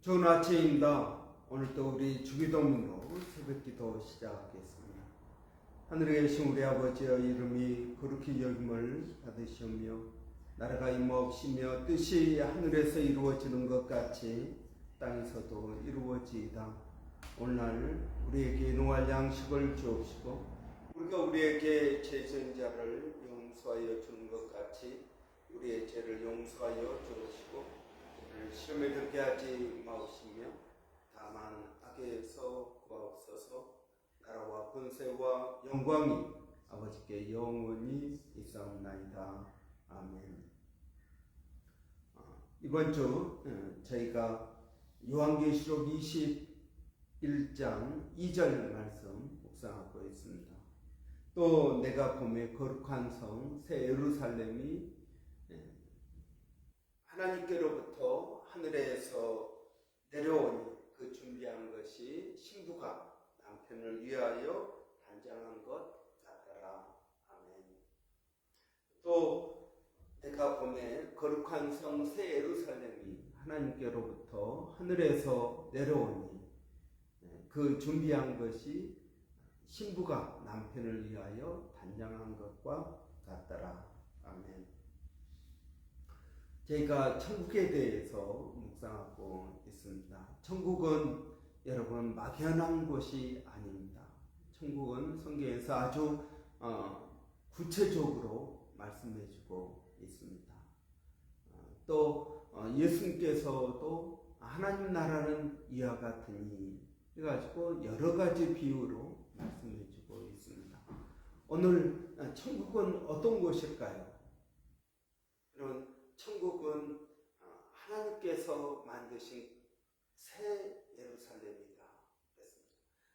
좋은 아침입니다. 오늘도 우리 주기도문으로 새벽기도 시작하겠습니다. 하늘에 계신 우리 아버지의 이름이 거룩히 여김을 받으시오며 나라가 임하옵시며 뜻이 하늘에서 이루어지는 것 같이 땅에서도 이루어지이다. 오늘날 우리에게 일용할 양식을 주옵시고 우리가 우리에게 죄 지은 자를 용서하여 주는 것 같이 우리의 죄를 용서하여 주옵시고 시험에 들게 하지 마옵시며 다만 악에서 구하옵소서. 나라와 권세와 영광이 아버지께 영원히 있사옵나이다. 아멘. 이번 주 저희가 요한계시록 21장 2절 말씀 묵상하고 있습니다. 또 내가 보매 거룩한 성 새 예루살렘이 하나님께로부터 하늘에서 내려오니 그 준비한 것이 신부가 남편을 위하여 단장한 것 같더라. 아멘. 또 내가 보매 거룩한 성 새 예루살렘이 하나님께로부터 하늘에서 내려오니 그 준비한 것이 신부가 남편을 위하여 단장한 것과 같더라. 아멘. 저희가 천국에 대해서 묵상하고 있습니다. 천국은 여러분 막연한 곳이 아닙니다. 천국은 성경에서 아주 구체적으로 말씀해주고 있습니다. 또 예수님께서도 하나님 나라는 이와 같으니 해가지고 여러 가지 비유로 말씀해주고 있습니다. 오늘 천국은 어떤 곳일까요? 여러분, 천국은 하나님께서 만드신 새 예루살렘이다 그랬습니다.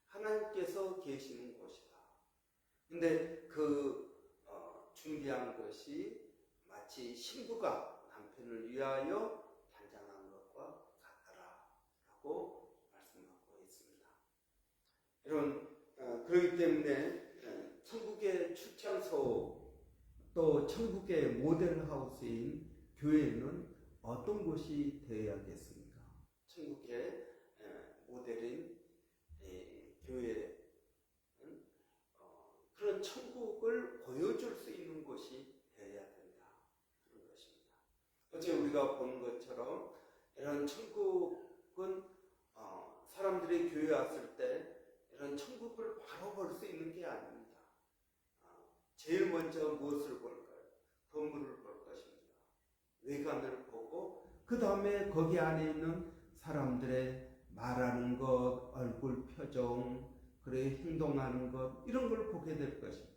하나님께서 계시는 곳이다. 근데 그 준비한 것이 마치 신부가 남편을 위하여 단장한 것과 같더라라고 말씀하고 있습니다. 여러분, 그렇기 때문에 천국의 출장소 또 천국의 모델하우스인 교회는 어떤 곳이 되어야겠습니까? 천국의 모델인 교회는 그런 천국을 보여줄 수 있는 곳이 되어야 된다. 그런 것입니다. 어제 우리가 본 것처럼 이런 천국은 사람들이 교회에 왔을 때 이런 천국을 바로 볼 수 있는 게 아닙니다. 제일 먼저 무엇을 볼까요? 건물을 볼 것입니다. 외관을 보고 그 다음에 거기 안에 있는 사람들의 말하는 것, 얼굴 표정, 그리고 행동하는 것 이런 걸 보게 될 것입니다.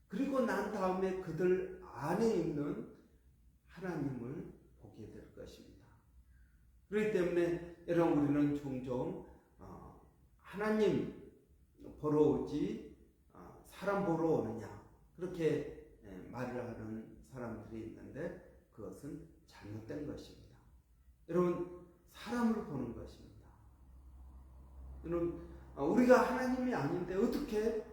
그리고 난 다음에 그들 안에 있는 하나님을 보게 될 것입니다. 그렇기 때문에 여러분 우리는 종종 하나님 보러 오지 사람 보러 오느냐 그렇게 말을 하는 사람들이 있는데 그것은 잘못된 것입니다. 여러분 사람을 보는 것입니다. 여러분 우리가 하나님이 아닌데 어떻게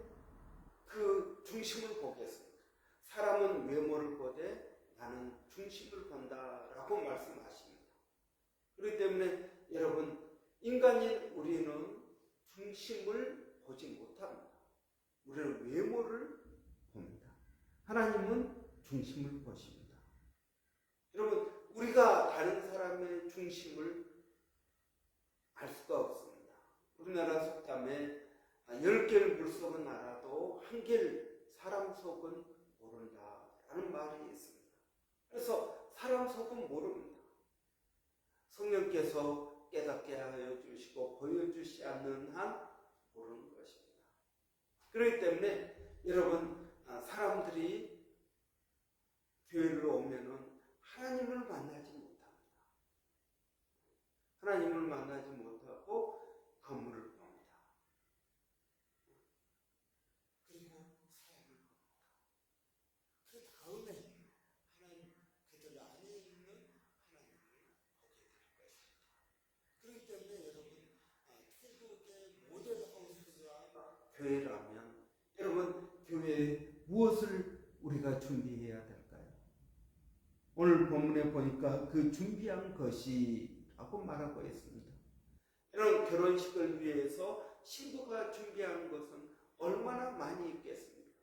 그 중심을 보겠습니까? 사람은 외모를 보되 나는 중심을 본다라고 말씀하십니다. 그렇기 때문에 여러분 인간인 우리는 중심을 보지 못합니다. 우리는 외모를 봅니다. 하나님은 중심을 보십니다. 여러분 우리가 다른 사람의 중심을 알 수가 없습니다. 우리나라 속담에 10개를 물속은 알아도 1개를 사람 속은 모른다라는 말이 있습니다. 그래서 사람 속은 모릅니다. 성령께서 깨닫게 하여 주시고 보여주시 않는 한 모르는 것입니다. 그렇기 때문에 여러분 사람들이 교회를 오면은 하나님을 만나지 못합니다. 하나님을 만나지 못하고 건물을 봅니다. 그리고 사람을 봅니다. 그 다음에 하나님 그들 안에 있는 하나님을 보게 될 것입니다. 그렇기 때문에 여러분 천국의 모델하우스가 교회라면 여러분 교회에 무엇을 우리가 준비해야 될까요? 오늘 본문에 보니까 그 준비한 것이 라고 말하고 있습니다. 결혼식을 위해서 신부가 준비하는 것은 얼마나 많이 있겠습니까?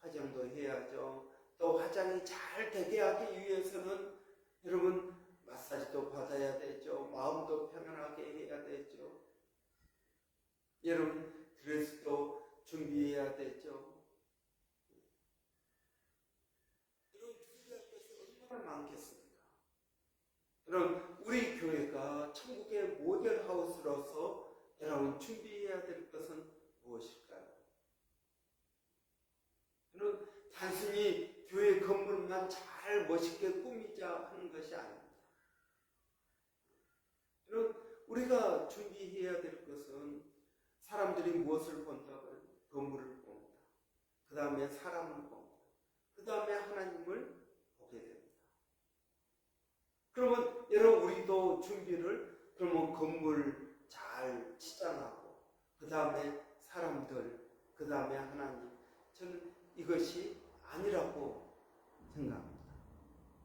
화장도 해야죠. 또 화장이 잘 되게 하기 위해서는 여러분 마사지도 받아야 되죠. 마음도 편안하게 해야 되죠. 여러분 드레스도 준비해야 되죠. 여러분 준비할 것이 얼마나 많겠습니까? 여러분 우리 교회가 천국의 모델하우스로서 여러분 준비해야 될 것은 무엇일까요? 여러분 단순히 교회 건물만 잘 멋있게 꾸미자 하는 것이 아닙니다. 여러분 우리가 준비해야 될 것은 사람들이 무엇을 본다고요? 건물을 봅니다. 그 다음에 사람을 봅니다. 그 다음에 하나님을 보게 됩니다. 그러면 여러분 우리도 준비를 그러면 건물 잘 치장하고 그 다음에 사람들 그 다음에 하나님, 저는 이것이 아니라고 생각합니다.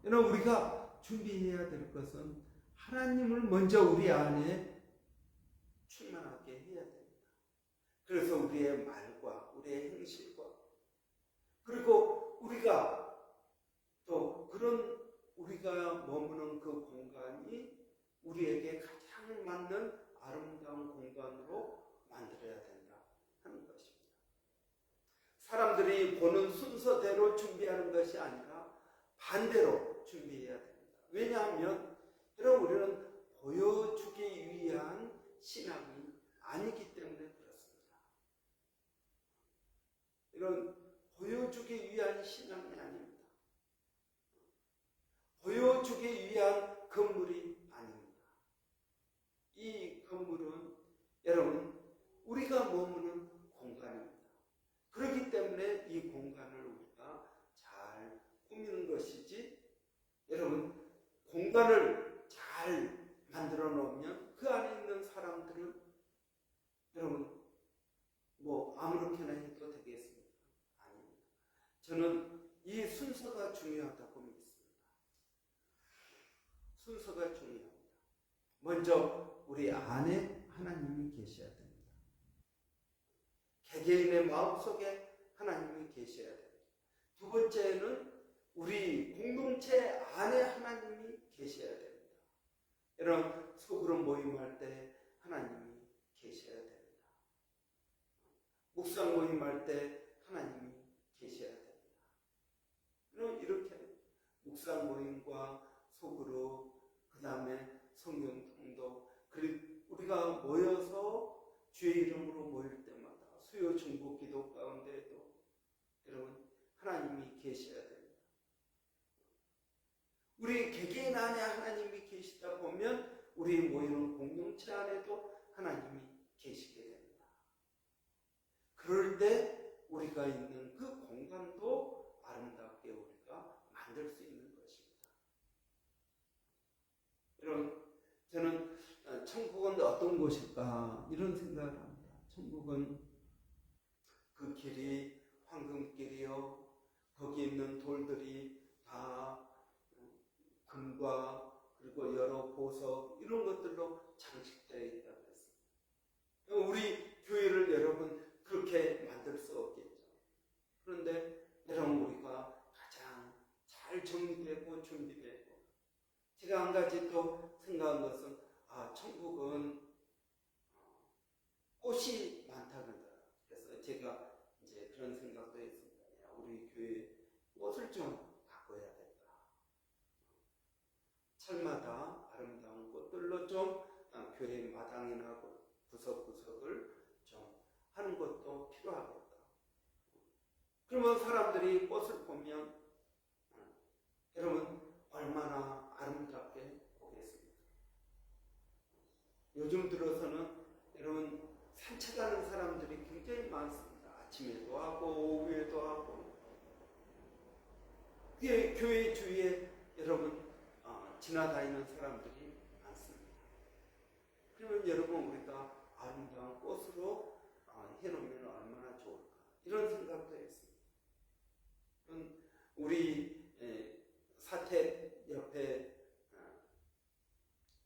여러분 우리가 준비해야 될 것은 하나님을 먼저 우리 안에 충만하게 해야 됩니다. 그래서 우리의 말과 우리의 행실과 그리고 우리가 또 그런 우리가 머무는 그 공간이 우리에게 가장 맞는 아름다운 공간으로 만들어야 된다 하는 것입니다. 사람들이 보는 순서대로 준비하는 것이 아니라 반대로 준비해야 됩니다. 왜냐하면 여러분 우리는 보여주기 위한 신앙이 아니기 때문에 그렇습니다. 이런 보여주기 위한 신앙이 아닙니다. 보여주기 위한 건물이 아닙니다. 이 건물은 여러분 우리가 머무는 공간입니다. 그렇기 때문에 이 공간을 우리가 잘 꾸미는 것이지 여러분 공간을 잘 만들어 놓으면 그 안에 있는 사람들은 여러분 뭐 아무렇게나 해도 되겠습니까? 아닙니다. 저는 이 순서가 중요하다고 믿습니다. 순서가 중요합니다. 먼저 우리 안에 하나님이 계셔야 됩니다. 개개인의 마음속에 하나님이 계셔야 됩니다. 두 번째는 우리 공동체 안에 하나님이 계셔야 됩니다. 여러분 소그룹 모임할 때 하나님이 계셔야 됩니다. 묵상 모임할 때 하나님이 계셔야 됩니다. 여러분 이렇게 묵상 모임과 소그룹 그 다음에 성경 통독 그리고 우리가 모여서 주의 이름으로 모일 때마다 수요 중보 기도 가운데에도 여러분 하나님이 계셔야 됩니다. 우리 개개인 안에 하나님이 계시다 보면 우리 모이는 공동체 안에도 하나님이 계시게 됩니다. 그럴 때 우리가 있는 그 공간도 아름답게 우리가 만들 수 있는 것입니다. 여러분 저는 천국은 어떤 곳일까 이런 생각을 합니다. 천국은 그 길이 황금길이요 거기 있는 돌들이 다 금과 그리고 여러 보석 이런 것들로 장식되어 있다고 했습니다. 우리 교회를 여러분 그렇게 만들 수 없겠죠. 그런데 여러분 우리가 가장 잘 정리되고 준비되고 제가 한 가지 또 생각한 것은 천국은 꽃이 많다는 거예요. 그래서 제가 이제 그런 생각도 했습니다. 우리 교회 꽃을 좀 가꿔야겠다. 철마다 아름다운 꽃들로 좀 교회 마당이나 구석구석을 좀 하는 것도 필요하겠다. 그러면 사람들이 꽃을 보면 여러분 얼마나 아름답게 보겠습니까? 요즘 들어서는 여러분 산책하는 사람들이 굉장히 많습니다. 아침에도 하고 오후에도 하고 교회 주위에 여러분 지나다니는 사람들이 많습니다. 그러면 여러분 우리가 아름다운 꽃으로 해놓으면 얼마나 좋을까 이런 생각도 했습니다. 우리 사택 옆에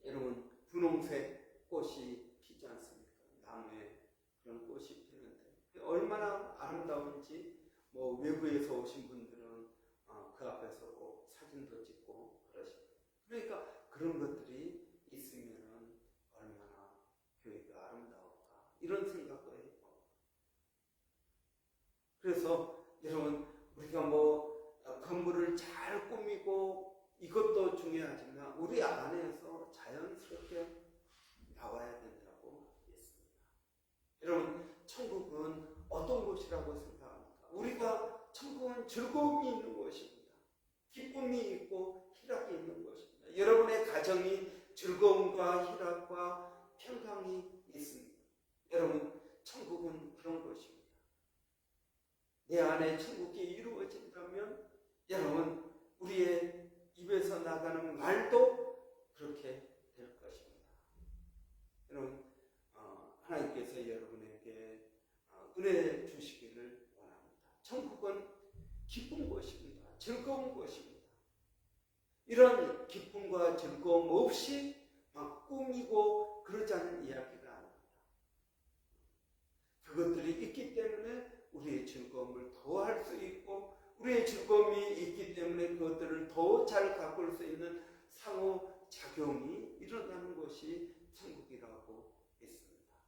여러분 분홍색 꽃이 피지 않습니까? 또 외부에서 오신 분들은 그 앞에서 꼭 사진도 찍고 그러십니다. 그러니까 그런 것들이 있으면은 얼마나 교회가 아름다울까 이런 생각도 했고, 그래서 여러분 우리가 뭐 건물을 잘 꾸미고 이것도 중요하지만 우리 안에서 자연스럽게 나와야 된다고 했습니다. 여러분 천국은 어떤 곳이라고 생각합니까? 우리가 천국은 즐거움이 있는 곳입니다. 기쁨이 있고 희락이 있는 곳입니다. 여러분의 가정이 즐거움과 희락과 평강이 있습니다. 여러분 천국은 그런 곳입니다. 내 안에 천국이 이루어진다면 여러분 우리의 입에서 나가는 말도 그렇게 될 것입니다. 여러분 하나님께서 여러분에게 은혜 주시기를 원합니다. 천국은 기쁜 곳입니다. 즐거운 곳입니다. 이런 기쁨과 즐거움 없이 막 꾸미고 그러자는 이야기가 아닙니다. 그것들이 있기 때문에 우리의 즐거움을 더 할 수 있고, 우리의 즐거움이 있기 때문에 그것들을 더 잘 가꿀 수 있는 상호작용이 일어나는 것이 천국이라고 했습니다.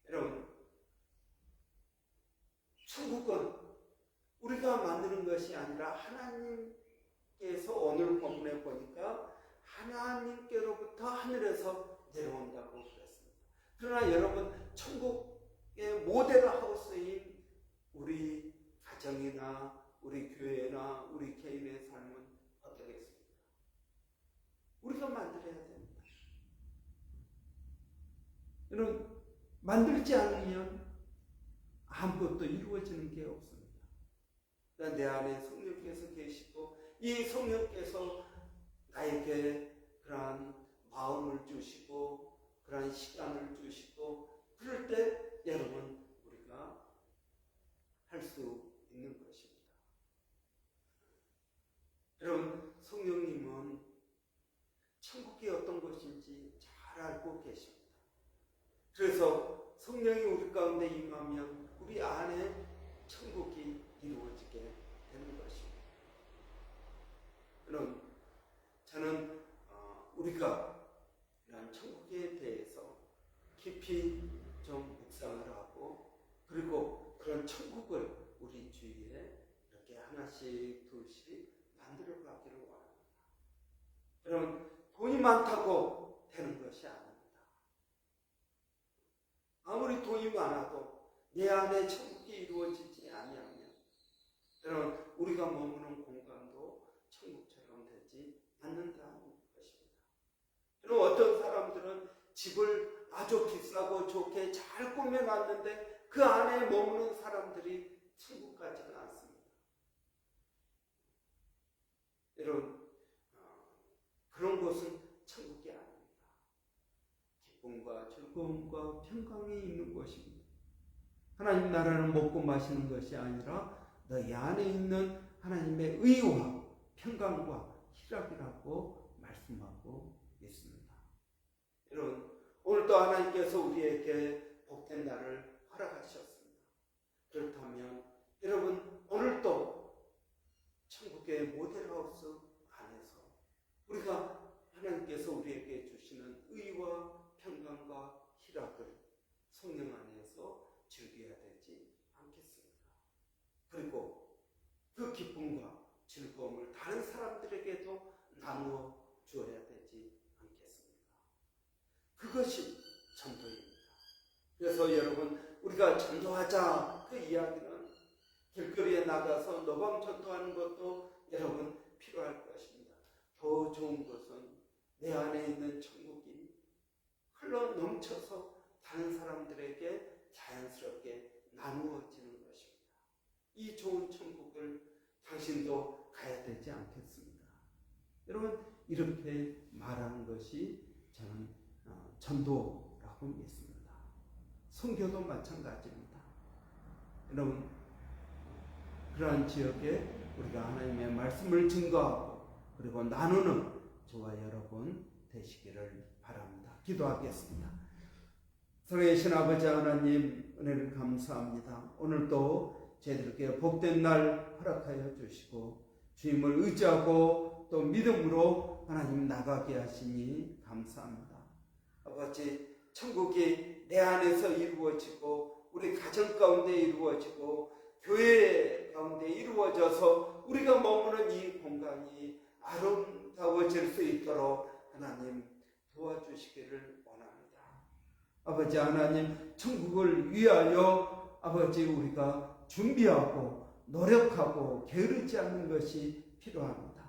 여러분, 천국은 우리가 만드는 것이 아니라 하나님께서 오늘 본문에 보니까 하나님께로부터 하늘에서 내려온다고 그랬습니다. 그러나 여러분, 천국의 모델 하우스인 우리 가정이나 우리 교회나 우리 개인의 삶은 어떻겠습니까? 우리가 만들어야 됩니다. 여러분, 만들지 않으면 아무것도 이루어지는 게 없습니다. 그러니까 내 안에 성령께서 계시고 이 성령께서 나에게 그러한 마음을 주시고 그러한 시간을 주시고 그럴 때 여러분 우리가 할 수 있는 것입니다. 여러분 성령님은 천국이 어떤 것인지 잘 알고 계십니다. 그래서 성령이 우리 가운데 임하면 우리 안에 천국이 이루어지게 되는 것입니다. 그럼 저는 우리가 이런 천국에 대해서 깊이 좀 묵상을 하고 그리고 그런 천국을 우리 주위에 이렇게 하나씩 둘씩 만들어 가기를 원합니다. 여러분 돈이 많다고 되는 것이 아닙니다. 아무리 돈이 많아도 내 안에 천국이 이루어지지 아니하면 여러분 우리가 머무는 공간도 천국처럼 되지 않는다는 것입니다. 여러분 어떤 사람들은 집을 아주 비싸고 좋게 잘 꾸며놨는데 그 안에 머무는 사람들이 천국 같지는 않습니다. 여러분 그런 곳은 천국이 아닙니다. 기쁨과 즐거움과 평강이 있는 것입니다. 하나님 나라는 먹고 마시는 것이 아니라 너희 안에 있는 하나님의 의와 평강과 희락이라고 말씀하고 있습니다. 여러분 오늘도 하나님께서 우리에게 복된 날을 허락하셨습니다. 그렇다면 여러분 오늘도 천국의 모델하우스 안에서 우리가 하나님께서 우리에게 주시는 의와 평강과 희락을 성령 안에서 즐겨야 되지 않겠습니까? 그리고 그 기쁨과 즐거움을 다른 사람들에게도 나누어 주어야 되지 않겠습니까? 그것이 전도입니다. 그래서 여러분 우리가 전도하자 그 이야기는 길거리에 나가서 노방 전도하는 것도 여러분 필요할 것입니다. 더 좋은 것은 내 안에 있는 천국이 흘러 넘쳐서 다른 사람들에게 자연스럽게 나누어지는 것입니다. 이 좋은 천국을 당신도 가야 되지 않겠습니까? 여러분 이렇게 말하는 것이 저는 전도라고 믿습니다. 선교도 마찬가지입니다. 여러분 그러한 지역에 우리가 하나님의 말씀을 증거하고 그리고 나누는 저와 여러분 되시기를 바랍니다. 기도하겠습니다. 사랑하신 아버지 하나님 은혜를 감사합니다. 오늘도 저희들께 복된 날 허락하여 주시고 주님을 의지하고 또 믿음으로 하나님 나가게 하시니 감사합니다. 아버지, 천국이 내 안에서 이루어지고 우리 가정 가운데 이루어지고 교회 가운데 이루어져서 우리가 머무는 이 공간이 아름다워질 수 있도록 하나님 도와주시기를 원합니다. 아버지 하나님, 천국을 위하여 아버지 우리가 준비하고 노력하고 게으르지 않는 것이 필요합니다.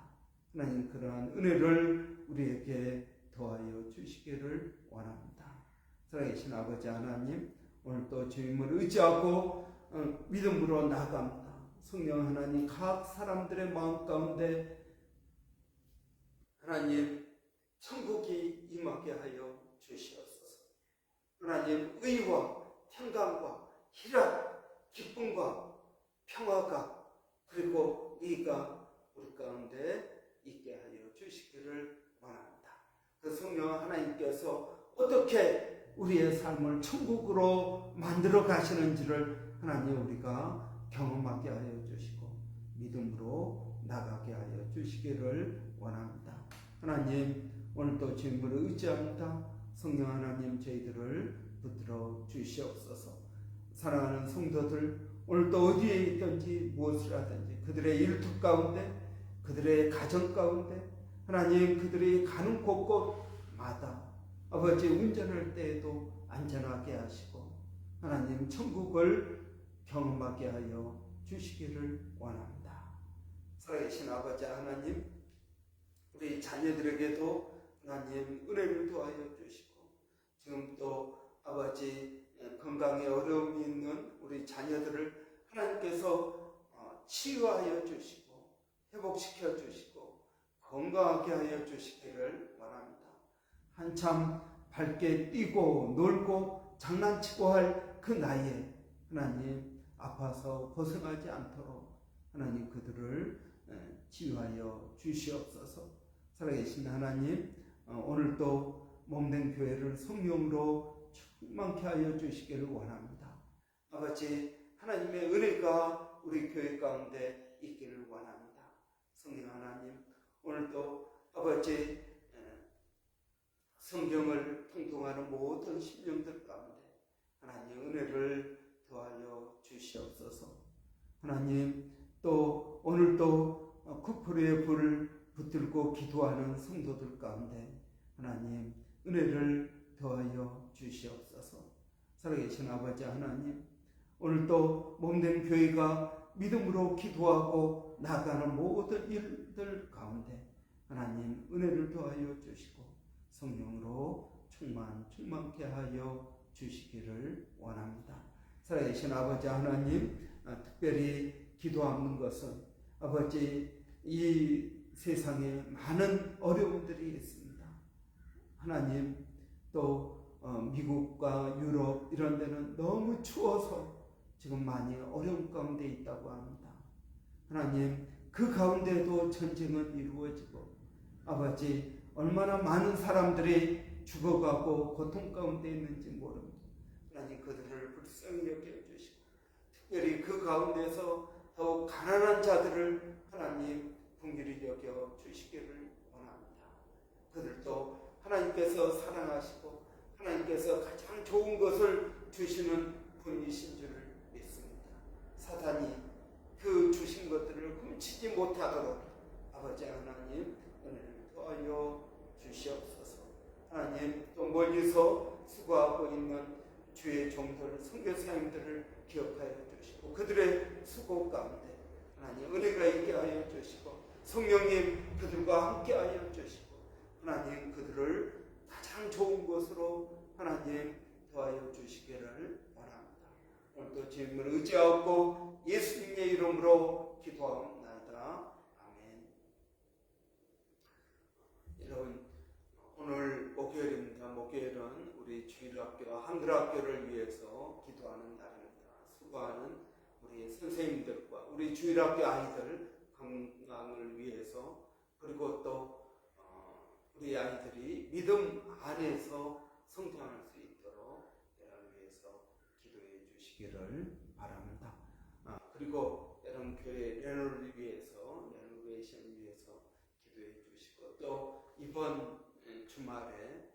하나님, 그러한 은혜를 우리에게 더하여 주시기를 원합니다. 살아계신 아버지 하나님, 오늘 또 주님을 의지하고 믿음으로 나아갑니다. 성령 하나님, 각 사람들의 마음 가운데 하나님 천국이 임하게 하여 주시옵소서. 하나님, 의와 평강과 희락, 기쁨과 평화가 그리고 의가 우리 가운데 있게 하여 주시기를 원합니다. 그 성령 하나님께서 어떻게 우리의 삶을 천국으로 만들어 가시는지를 하나님 우리가 경험하게 하여 주시고 믿음으로 나가게 하여 주시기를 원합니다. 하나님, 오늘도 주님을 의지합니다. 성령 하나님, 저희들을 붙들어 주시옵소서. 사랑하는 성도들, 오늘도 어디에 있든지 무엇을 하든지 그들의 일터 가운데, 그들의 가정 가운데, 하나님 그들이 가는 곳곳마다 아버지 운전할 때에도 안전하게 하시고 하나님 천국을 경험하게 하여 주시기를 원합니다. 살아계신 아버지 하나님, 우리 자녀들에게도 하나님 은혜를 더하여 주시고 지금 또 아버지 건강에 어려움이 있는 우리 자녀들을 하나님께서 치유하여 주시고 회복시켜 주시고 건강하게 하여 주시기를 원합니다. 한참 밝게 뛰고 놀고 장난치고 할 그 나이에 하나님 아파서 고생하지 않도록 하나님 그들을 치유하여 주시옵소서. 살아계신 하나님, 오늘도 몸된 교회를 성령으로 충만케 하여 주시기를 원합니다. 아버지, 하나님의 은혜가 우리 교회 가운데 있기를 원합니다. 성령 하나님, 오늘도 아버지 성경을 통통하는 모든 심령들 가운데 하나님 은혜를 더하여 주시옵소서. 하나님, 또 오늘도 쿠프리의 불을 붙들고 기도하는 성도들 가운데 하나님 은혜를 더하여 주시옵소서. 살아계신 아버지 하나님, 오늘도 몸된 교회가 믿음으로 기도하고 나가는 모든 일들 가운데 하나님 은혜를 더하여 주시고 성령으로 충만케 하여 주시기를 원합니다. 살아계신 아버지 하나님, 특별히 기도하는 것은 아버지 이 세상에 많은 어려움들이 있습니다. 하나님, 또 미국과 유럽 이런 데는 너무 추워서 지금 많이 어려움 가운데 있다고 합니다. 하나님, 그 가운데도 전쟁은 이루어지고 아버지 얼마나 많은 사람들이 죽어가고 고통 가운데 있는지 모릅니다. 하나님, 그들을 불쌍히 여겨주시고 특별히 그 가운데서 더욱 가난한 자들을 하나님 긍휼히 여겨 주시기를 원합니다. 그들도 하나님께서 사랑하시고 하나님께서 가장 좋은 것을 주시는 분이신 줄 믿습니다. 사단이 그 주신 것들을 훔치지 못하도록 아버지 하나님 은혜를 더하여 주시옵소서. 하나님, 또 멀리서 수고하고 있는 주의 종들, 선교사님들을 기억하여 주시고 그들의 수고 가운데 하나님 은혜가 있게 하여 주시고 성령님 그들과 함께 하여 주시고 하나님 그들을 가장 좋은 것으로 하나님 더하여 주시기를 원합니다. 오늘도 주님을 의지하고 예수님의 이름으로 기도하옵나이다. 아멘. 여러분, 오늘 목요일입니다. 목요일은 우리 주일학교와 한글학교를 위해서 기도하는 날입니다. 수고하는 우리 선생님들과 우리 주일학교 아이들 건강을 위해서 그리고 또 우리 아이들이 믿음 안에서 성장할 수 있도록 위해서 기도해 주시기를 바랍니다. 그리고 여러분 교회 레노베이션을 위해서 기도해 주시고, 또 이번 주말에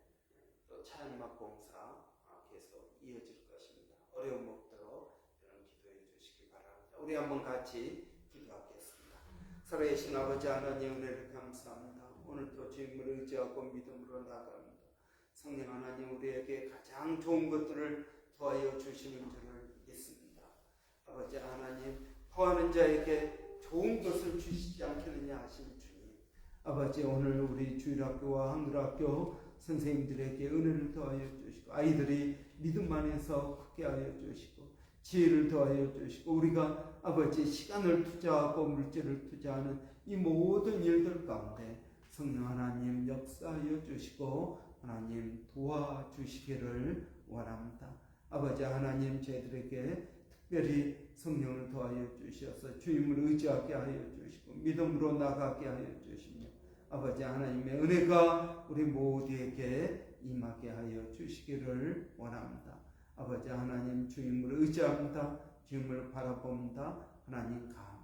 또 차연막 공사 계속 이어질 것입니다. 어려움 없도록 여러분 기도해 주시기 바랍니다. 우리 한번 같이 기도하겠습니다. 살아계신 아버지 하나님, 은혜를 감사합니다. 오늘도 주님을 의지하고 믿음으로 나아갑니다. 성령 하나님, 우리에게 가장 좋은 것들을 도와여 주시는 줄을 믿습니다. 아버지 하나님, 구하는 자에게 좋은 것을 주시지 않겠느냐 하신 주님, 아버지, 오늘 우리 주일학교와 한글학교 선생님들에게 은혜를 더하여 주시고, 아이들이 믿음 안에서 크게 하여 주시고, 지혜를 더하여 주시고, 우리가 아버지 시간을 투자하고 물질을 투자하는 이 모든 일들 가운데 성령 하나님 역사하여 주시고 하나님 도와주시기를 원합니다. 아버지 하나님, 저희들에게 특별히 성령을 더하여 주셔서 주님을 의지하게 하여 주시고 믿음으로 나가게 하여 주시며, 아버지 하나님의 은혜가 우리 모두에게 임하게 하여 주시기를 원합니다. 아버지 하나님, 주님을 의지합니다. 주님을 바라봅니다. 하나님 감사합니다.